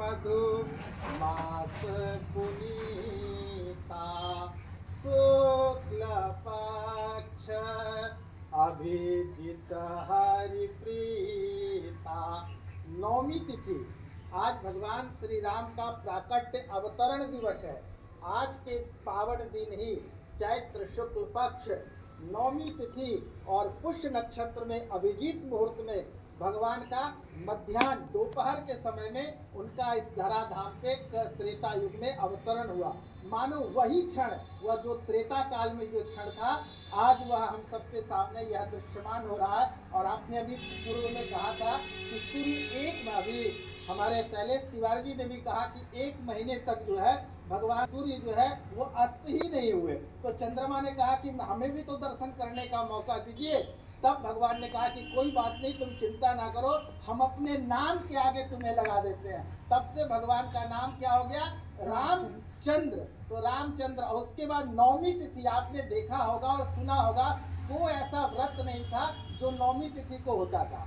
मधु मास पुनीता शुक्ल पक्ष अभिजित हरिप्रीता। नौमी तिथि आज भगवान श्री राम का प्राकट्य अवतरण दिवस है। आज के पावन दिन ही चैत्र शुक्ल पक्ष नौमी तिथि और पुष्य नक्षत्र में अभिजीत मुहूर्त में भगवान का मध्याह्न दोपहर के समय में उनका इस धराधाम पे त्रेता युग में अवतरण हुआ। मानो वही क्षण, वह जो त्रेता काल में जो क्षण था, आज वह हम सबके सामने यह दृश्यमान हो रहा है। और आपने अभी पूर्व में कहा था कि सूर्य एक अभी हमारे शैलेश तिवारी जी ने भी कहा कि 1 महीने तक जो है भगवान सूर्य जो है वो अस्त ही नहीं हुए। तो चंद्रमा ने कहा कि हमें भी तो दर्शन करने का मौका दीजिए। तब भगवान ने कहा कि कोई बात नहीं, तुम चिंता ना करो, हम अपने नाम के आगे तुम्हें लगा देते हैं। तब से भगवान का नाम क्या हो गया? रामचंद्र। तो रामचंद्र। और उसके बाद नौमी तिथि आपने देखा होगा और सुना होगा, कोई ऐसा व्रत नहीं था जो नौमी तिथि को होता था।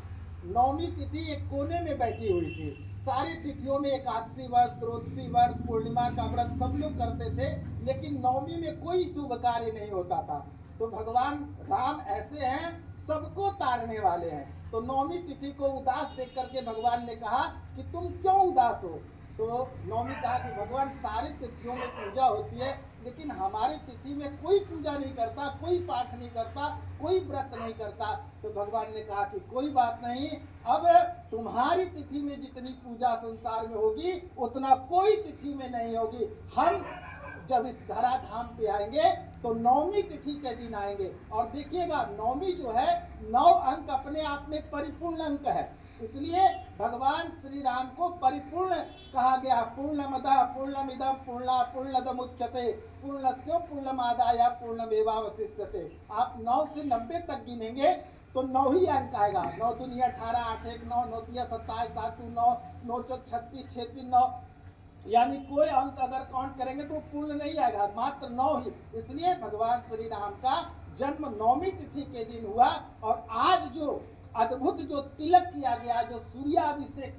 नौमी तिथि एक कोने में बैठी हुई थी। सारी तिथियों में एकादशी व्रत, त्रोदशी व्रत, पूर्णिमा का व्रत सब लोग करते थे, लेकिन नौमी में कोई शुभ कार्य नहीं होता था। तो भगवान राम ऐसे हैं, सबको तारने वाले हैं। तो नौमी तिथि को उदास देख करके भगवान ने कहा कि तुम क्यों उदास हो? तो नौमी कहा कि भगवान सारी तिथियों में पूजा होती है, लेकिन हमारी तिथि में कोई पूजा नहीं करता, कोई पाठ नहीं करता, कोई व्रत नहीं करता। तो भगवान ने कहा कि कोई बात नहीं, अब तुम्हारी तिथि में जितनी पूजा संसार में होगी उतना कोई तिथि में नहीं होगी। हम जब इस धराधाम पे आएंगे तो नौमी तिथि के दिन आएंगे। और देखिएगा, नौमी जो है 9 अंक अपने आप में परिपूर्ण अंक है, इसलिए भगवान श्री राम को परिपूर्ण कहा गया। पूर्णमदः पूर्णमिदं पूर्णात् पूर्णमुदच्यते पूर्णस्य पूर्णमादाय पूर्णमेवावशिष्यते। आप 9 से 90 तक गिनेंगे तो 9 ही अंक आएगा। 9 दूनी 18, 8 1 9, 9 3 27, 7 2 9, 9 4 36, 6 3 9, यानी कोई अंक अगर काउंट करेंगे तो पूर्ण नहीं आएगा, मात्र 9 ही। इसलिए भगवान श्री राम का जन्म नौमी तिथि के दिन हुआ। और आज जो अद्भुत जो तिलक किया गया, जो सूर्याभिषेक